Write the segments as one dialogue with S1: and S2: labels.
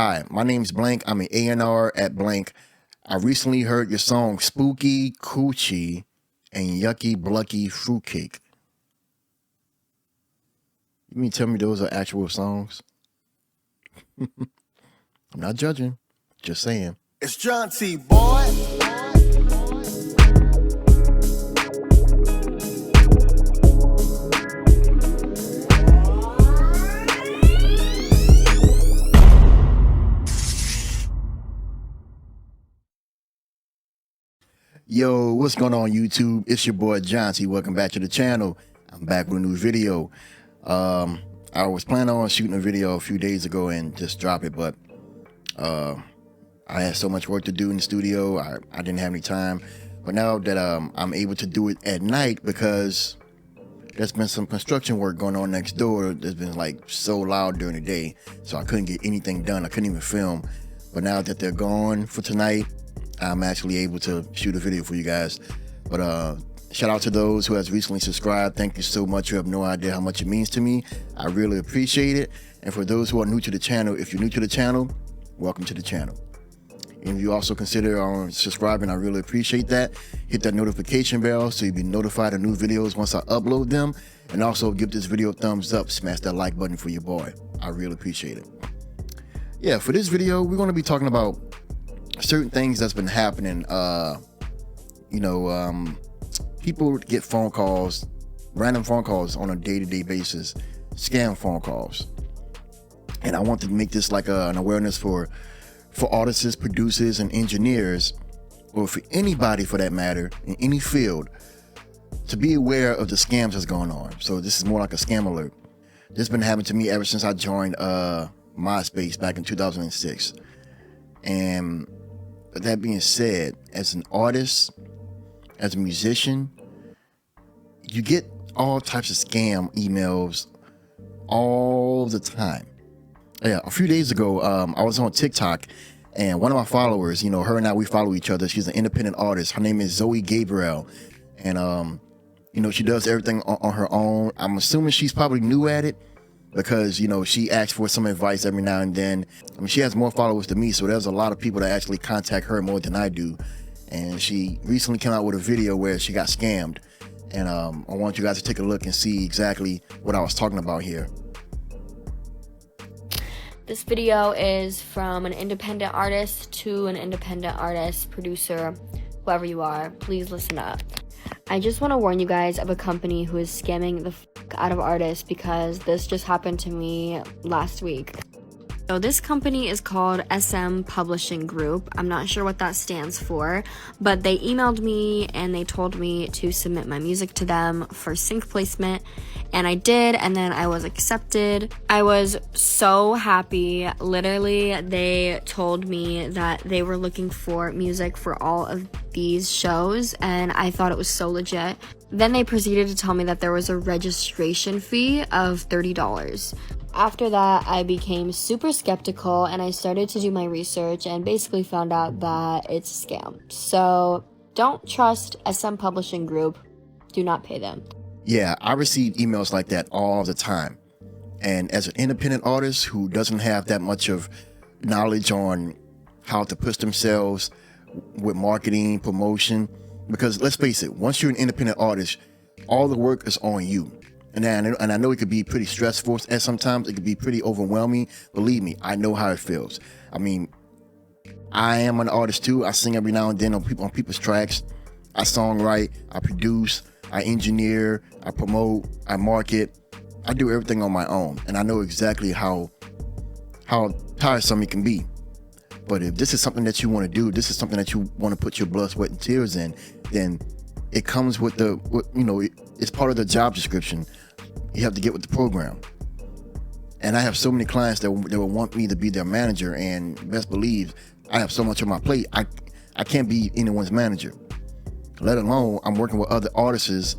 S1: Hi, my name's Blank. I'm an A&R at Blank. I recently heard your song Spooky Coochie and Yucky Blucky Fruitcake. You mean tell me those are actual songs? I'm not judging, just saying.
S2: It's Jaunti, boy.
S1: Yo, what's going on YouTube? It's your boy Jaunti. Welcome back to the channel. I'm back with a new video. I was planning on shooting a video a few days ago and just drop it, but I had so much work to do in the studio. I didn't have any time. But now that I'm able to do it at night because there's been some construction work going on next door. There's been like so loud during the day, so I couldn't get anything done. I couldn't even film. But now that they're gone for tonight, I'm actually able to shoot a video for you guys. But shout out to those who has recently subscribed. Thank you so much. You have no idea how much it means to me. I really appreciate it. And for those who are new to the channel, if you're new to the channel, welcome to the channel. And if you also consider subscribing, I really appreciate that. Hit that notification bell so you'll be notified of new videos once I upload them. And also give this video a thumbs up. Smash that like button for your boy. I really appreciate it. Yeah, for this video, we're going to be talking about certain things that's been happening. People get phone calls, random phone calls on a day-to-day basis, scam phone calls. And I want to make this like an awareness for artists, producers, and engineers, or for anybody for that matter, in any field, to be aware of the scams that's going on. So this is more like a scam alert. This has been happening to me ever since I joined MySpace back in 2006. And that being said, as an artist, as a musician, you get all types of scam emails all the time. Yeah, a few days ago, I was on TikTok, and one of my followers, her and I, we follow each other. She's an independent artist. Her name is Gabrielle, and she does everything on her own. I'm assuming she's probably new at it because she asks for some advice every now and then. I mean, she has more followers than me, so there's a lot of people that actually contact her more than I do. And she recently came out with a video where she got scammed, and I want you guys to take a look and see exactly what I was talking about here.
S3: This video is from an independent artist to an independent artist, producer, whoever you are. Please listen up. I just want to warn you guys of a company who is scamming the out of artists, because this just happened to me last week. So this company is called SM Publishing Group. I'm not sure what that stands for, but they emailed me and they told me to submit my music to them for sync placement, and I did, and then I was accepted. I was so happy. Literally, they told me that they were looking for music for all of these shows, and I thought it was so legit. Then they proceeded to tell me that there was a registration fee of $30. After that, I became super skeptical and I started to do my research and basically found out that it's a scam. So don't trust SM Publishing Group. Do not pay them.
S1: Yeah, I receive emails like that all the time. And as an independent artist who doesn't have that much of knowledge on how to push themselves with marketing, promotion, because let's face it, once you're an independent artist, all the work is on you. And I know it could be pretty stressful, and sometimes it could be pretty overwhelming. Believe me, I know how it feels. I mean, I am an artist too. I sing every now and then on people's tracks. I songwrite, I produce, I engineer, I promote, I market. I do everything on my own, and I know exactly how tiresome it can be. But if this is something that you want to do, this is something that you want to put your blood, sweat, and tears in, then it comes with it's part of the job description. You have to get with the program. And I have so many clients that will want me to be their manager, and best believe I have so much on my plate. I can't be anyone's manager, let alone I'm working with other artists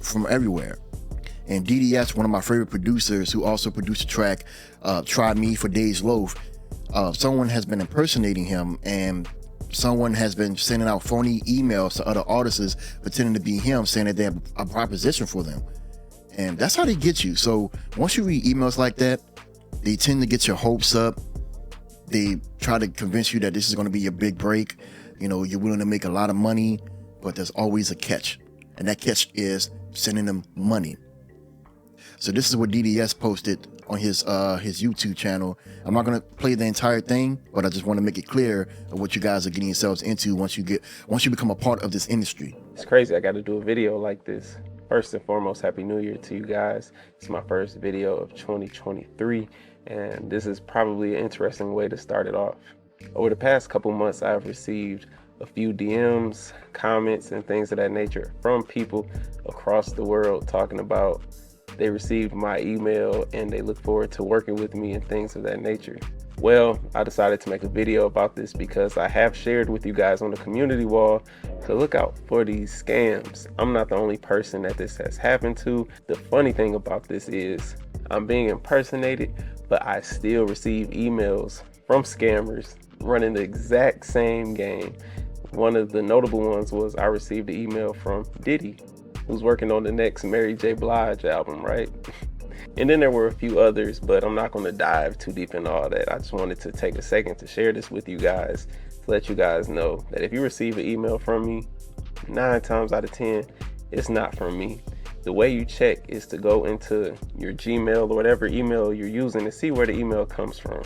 S1: from everywhere. And DDS, one of my favorite producers who also produced a track, Try Me for Days Loaf, someone has been impersonating him, and someone has been sending out phony emails to other artists pretending to be him, saying that they have a proposition for them. And that's how they get you. So once you read emails like that, they tend to get your hopes up. They try to convince you that this is going to be your big break. You know, you're willing to make a lot of money, but there's always a catch. And that catch is sending them money. So this is what DDS posted on his YouTube channel. I'm not going to play the entire thing, but I just want to make it clear of what you guys are getting yourselves into once you become a part of this industry.
S4: It's crazy. I got to do a video like this. First and foremost, Happy New Year to you guys. It's my first video of 2023, and this is probably an interesting way to start it off. Over the past couple months, I've received a few DMs, comments, and things of that nature from people across the world talking about they received my email and they look forward to working with me and things of that nature. Well, I decided to make a video about this because I have shared with you guys on the community wall to look out for these scams. I'm not the only person that this has happened to. The funny thing about this is I'm being impersonated, but I still receive emails from scammers running the exact same game. One of the notable ones was I received an email from Diddy, who's working on the next Mary J. Blige album, right? And then there were a few others, but I'm not going to dive too deep into all that. I just wanted to take a second to share this with you guys, to let you guys know that if you receive an email from me, 9 times out of 10, it's not from me. The way you check is to go into your Gmail or whatever email you're using to see where the email comes from.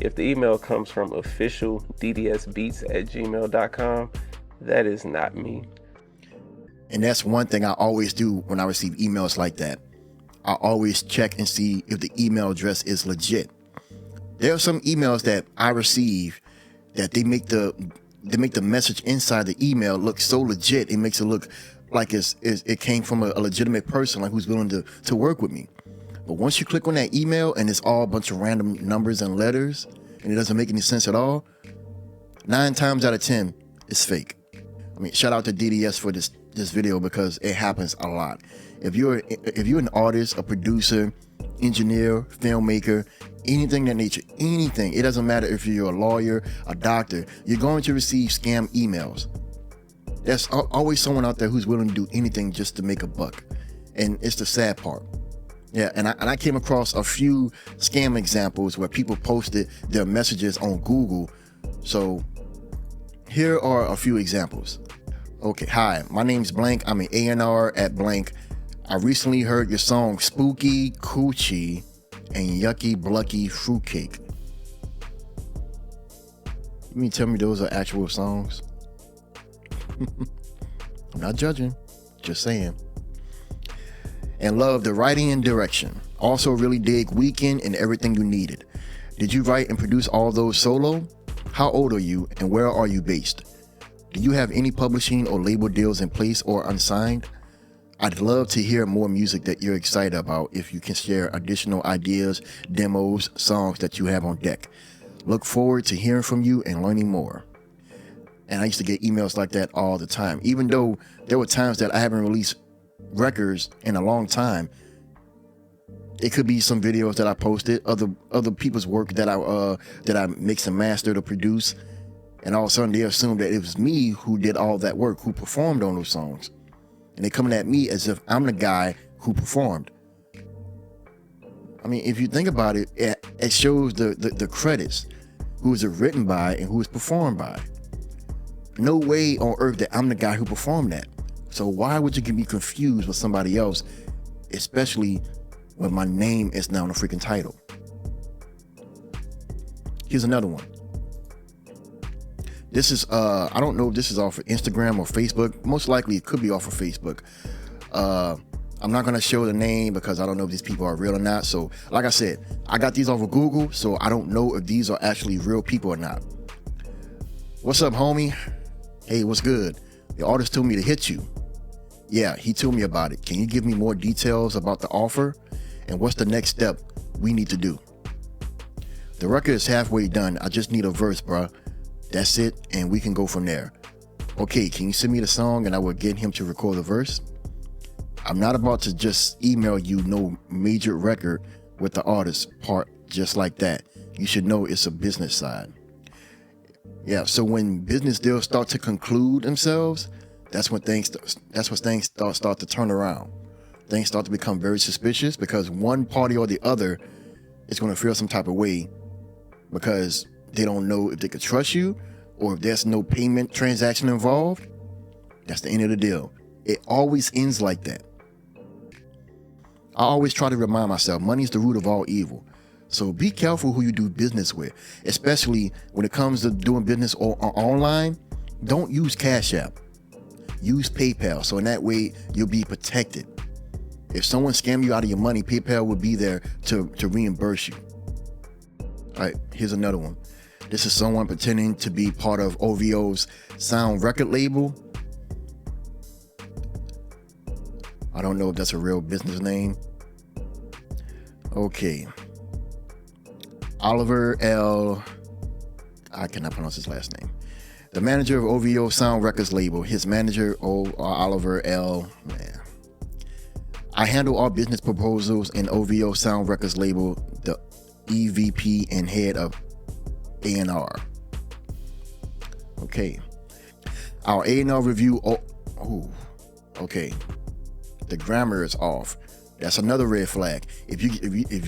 S4: If the email comes from official ddsbeats@gmail.com, that is not me.
S1: And that's one thing I always do when I receive emails like that. I always check and see if the email address is legit. There are some emails that I receive that they make the message inside the email look so legit. It makes it look like it came from a legitimate person, like who's willing to work with me. But once you click on that email and it's all a bunch of random numbers and letters and it doesn't make any sense at all, 9 times out of 10, it's fake. I mean, shout out to DDS for this video because it happens a lot. If you're an artist, a producer, engineer, filmmaker, anything that nature, anything, it doesn't matter if you're a lawyer, a doctor, you're going to receive scam emails. There's always someone out there who's willing to do anything just to make a buck. And it's the sad part. Yeah, and I came across a few scam examples where people posted their messages on Google. So here are a few examples. Okay, hi, my name's blank. I'm an A&R at blank. I recently heard your song Spooky Coochie and Yucky Blucky Fruitcake. You mean tell me those are actual songs? I'm not judging, just saying. And love the writing and direction. Also really dig Weekend and Everything You Needed. Did you write and produce all those solo? How old are you and where are you based? Do you have any publishing or label deals in place or unsigned? I'd love to hear more music that you're excited about if you can share additional ideas, demos, songs that you have on deck. Look forward to hearing from you and learning more. And I used to get emails like that all the time. Even though there were times that I haven't released records in a long time, it could be some videos that I posted, other people's work that I mix and mastered or produce, and all of a sudden they assume that it was me who did all that work, who performed on those songs, and they're coming at me as if I'm the guy who performed. I mean, if you think about it, it shows the credits, who is it written by and who is performed by. No way on earth that I'm the guy who performed that. So why would you be confused with somebody else, especially when my name is now on the freaking title? Here's another one. This is, I don't know if this is off of Instagram or Facebook. Most likely it could be off of Facebook. I'm not going to show the name because I don't know if these people are real or not. So like I said, I got these off of Google, so I don't know if these are actually real people or not. What's up, homie? Hey, what's good? The artist told me to hit you. Yeah, he told me about it. Can you give me more details about the offer? And what's the next step we need to do? The record is halfway done. I just need a verse, bruh. That's it, and we can go from there. Okay, can you send me the song and I will get him to record the verse? I'm not about to just email you no major record with the artist part just like that. You should know it's a business side. Yeah, so when business deals start to conclude themselves, that's when things start to turn around. Things start to become very suspicious because one party or the other is going to feel some type of way because they don't know if they could trust you, or if there's no payment transaction involved, that's the end of the deal. It always ends like that. I always try to remind myself, money is the root of all evil. So be careful who you do business with, especially when it comes to doing business online. Don't use Cash App. Use PayPal, so in that way you'll be protected. If someone scams you out of your money, PayPal will be there to reimburse you. All right, here's another one. This is someone pretending to be part of OVO's sound record label. I don't know if that's a real business name. Okay. Oliver L. I cannot pronounce his last name. The manager of OVO Sound Records label. His manager, Oliver L. Man. I handle all business proposals in OVO Sound Records label, the EVP and head of A&R. Okay. Our A&R review. Okay. The grammar is off. That's another red flag. If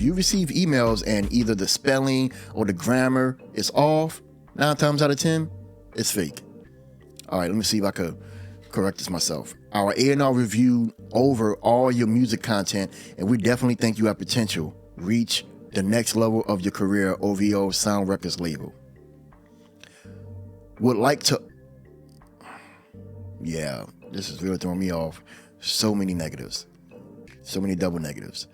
S1: you receive emails and either the spelling or the grammar is off, 9 times out of 10, it's fake. All right, let me see if I could correct this myself. Our A&R review over all your music content, and we definitely think you have potential. Reach the next level of your career, OVO Sound Records label. Would like to... Yeah, this is really throwing me off. So many negatives. So many double negatives.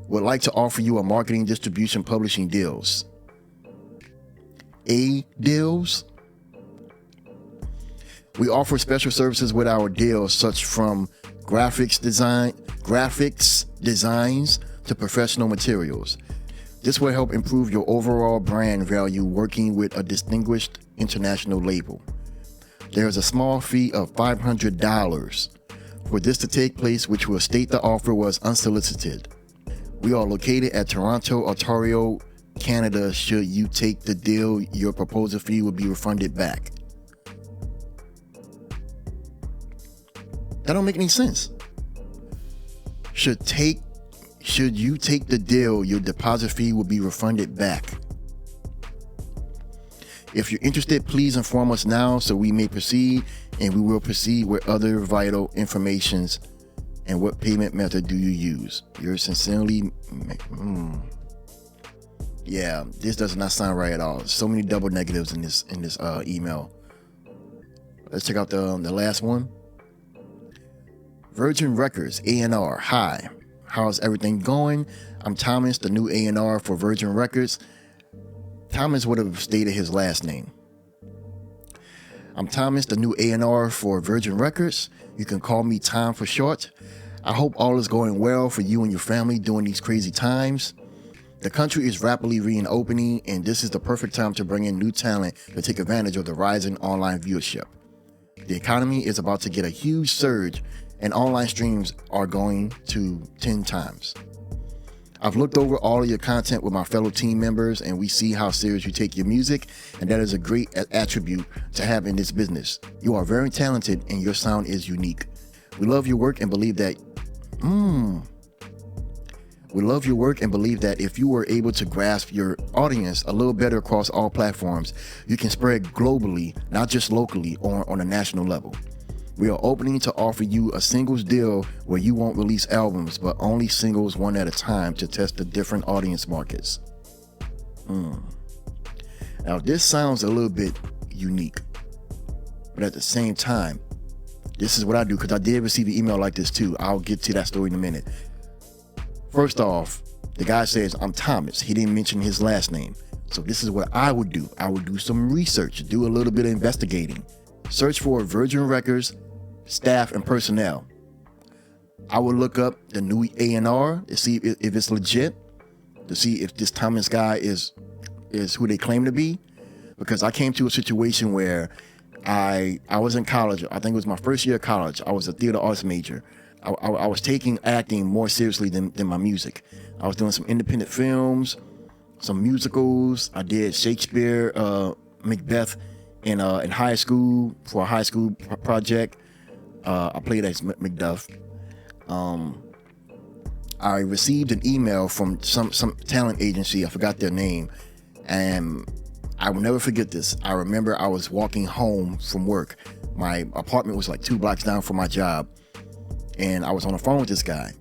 S1: Would like to offer you a marketing, distribution, publishing deals. Deals. We offer special services with our deals, such from graphics designs to professional materials. This will help improve your overall brand value working with a distinguished international label. There is a small fee of $500 for this to take place, which will state the offer was unsolicited. We are located at Toronto, Ontario, Canada. Should you take the deal, your proposal fee will be refunded back. That don't make any sense. Should you take the deal, your deposit fee will be refunded back. If you're interested, please inform us now so we may proceed, and we will proceed with other vital informations. And what payment method do you use? Yours sincerely. Yeah, this does not sound right at all. So many double negatives in this email. Let's check out the last one. Virgin Records, A&R. Hi, how's everything going? I'm Thomas, the new A&R for Virgin Records. Thomas would have stated his last name. I'm Thomas, the new A&R for Virgin Records. You can call me Tom for short. I hope all is going well for you and your family during these crazy times. The country is rapidly reopening, and this is the perfect time to bring in new talent to take advantage of the rising online viewership. The economy is about to get a huge surge, and online streams are going to 10 times. I've looked over all of your content with my fellow team members, and we see how serious you take your music, and that is a great attribute to have in this business. You are very talented, and your sound is unique. We love your work and believe that if you were able to grasp your audience a little better across all platforms, you can spread globally, not just locally or on a national level. We are opening to offer you a singles deal where you won't release albums, but only singles one at a time to test the different audience markets. Now, this sounds a little bit unique, but at the same time, this is what I do, because I did receive an email like this too. I'll get to that story in a minute. First off, the guy says, I'm Thomas. He didn't mention his last name. So this is what I would do. I would do some research, do a little bit of investigating. Search for Virgin Records staff and personnel. I would look up the new A&R to see if it's legit, to see if this Thomas guy is who they claim to be. Because I came to a situation where I was in college. I think it was my first year of college. I was a theater arts major. I was taking acting more seriously than my music. I was doing some independent films, some musicals. I did Shakespeare, Macbeth in high school for a high school project. I played as Macduff. I received an email from some talent agency. I forgot their name, and I will never forget this. I remember I was walking home from work. My apartment was like 2 blocks down from my job. And I was on the phone with this guy.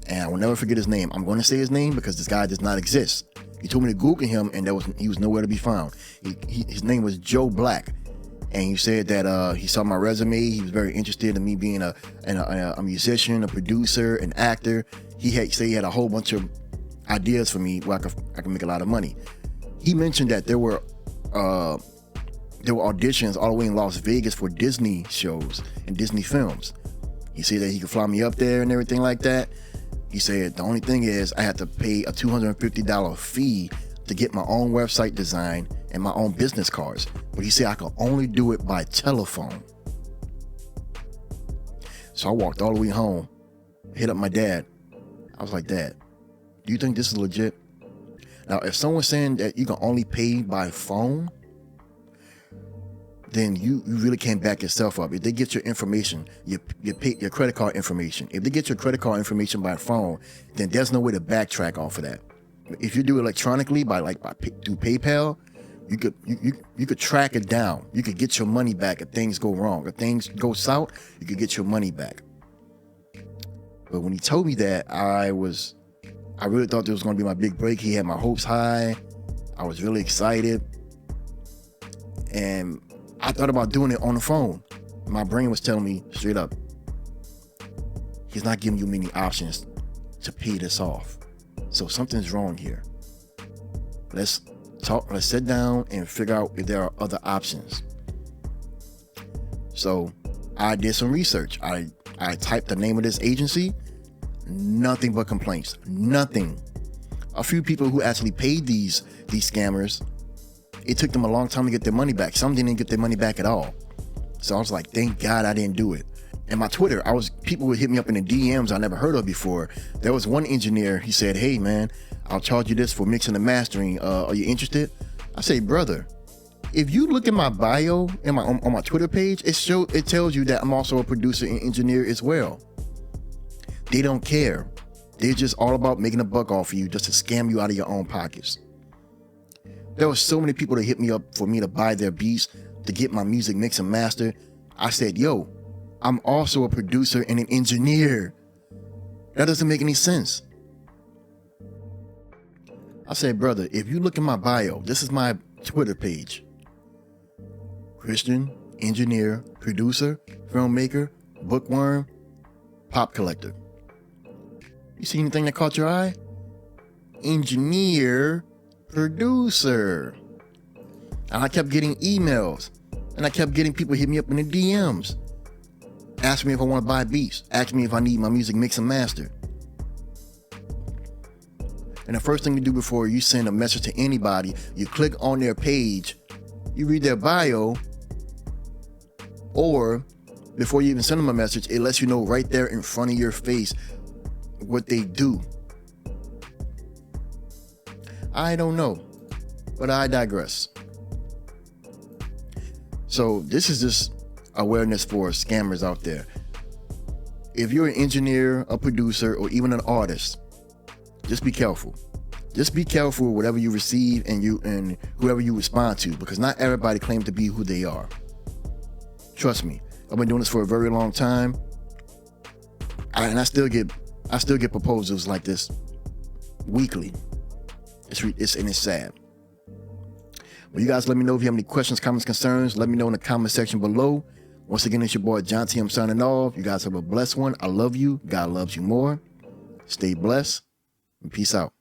S1: And I will never forget his name. I'm going to say his name because this guy does not exist. He told me to Google him, and he was nowhere to be found. His name was Joe Black. And he said that he saw my resume. He was very interested in me being a musician, a producer, an actor. He said he had a whole bunch of ideas for me where I could make a lot of money. He mentioned that there were auditions all the way in Las Vegas for Disney shows and Disney films. He said that he could fly me up there and everything like that. He said the only thing is I had to pay a $250 fee to get my own website design and my own business cards. But he said I could only do it by telephone. So I walked all the way home, hit up my dad. I was like, Dad, do you think this is legit? Now, if someone's saying that you can only pay by phone, then you really can't back yourself up. If they get your information, your credit card information, if they get your credit card information by phone, then there's no way to backtrack off of that. If you do it electronically through PayPal, you could track it down. You could get your money back if things go wrong. If things go south, you could get your money back. But when he told me that, I really thought this was going to be my big break. He had my hopes high. I was really excited. And I thought about doing it on the phone. My brain was telling me straight up, he's not giving you many options to pay this off. So something's wrong here. Let's talk, let's sit down and figure out if there are other options. So I did some research. I typed the name of this agency. Nothing but complaints. Nothing. A few people who actually paid these scammers, it took them a long time to get their money back. Some didn't get their money back at all. So I was like, thank God I didn't do it. And my Twitter, people would hit me up in the DMs I never heard of before. There was one engineer, he said, hey man, I'll charge you this for mixing and mastering. Are you interested? I say, brother, if you look at my bio and on my Twitter page, it tells you that I'm also a producer and engineer as well. They don't care. They're just all about making a buck off of you just to scam you out of your own pockets. There were so many people that hit me up for me to buy their beats, to get my music mixed and mastered. I said, yo, I'm also a producer and an engineer. That doesn't make any sense. I said, brother, if you look at my bio, this is my Twitter page. Christian, engineer, producer, filmmaker, bookworm, pop collector. You see anything that caught your eye? Engineer, producer. And I kept getting emails, and I kept getting people hit me up in the DMs. Ask me if I want to buy beats. Ask me if I need my music mixed and mastered. And the first thing you do before you send a message to anybody, you click on their page, you read their bio, or before you even send them a message, it lets you know right there in front of your face what they do. I don't know, but I digress. So this is just awareness for scammers out there. If you're an engineer, a producer, or even an artist, just be careful. Just be careful with whatever you receive and whoever you respond to, because not everybody claims to be who they are. Trust me, I've been doing this for a very long time, and I still get proposals like this weekly. It's sad. Well, you guys let me know if you have any questions, comments, concerns. Let me know in the comment section below. Once again, it's your boy Jaunti. I'm signing off. You guys have a blessed one. I love you. God loves you more. Stay blessed and peace out.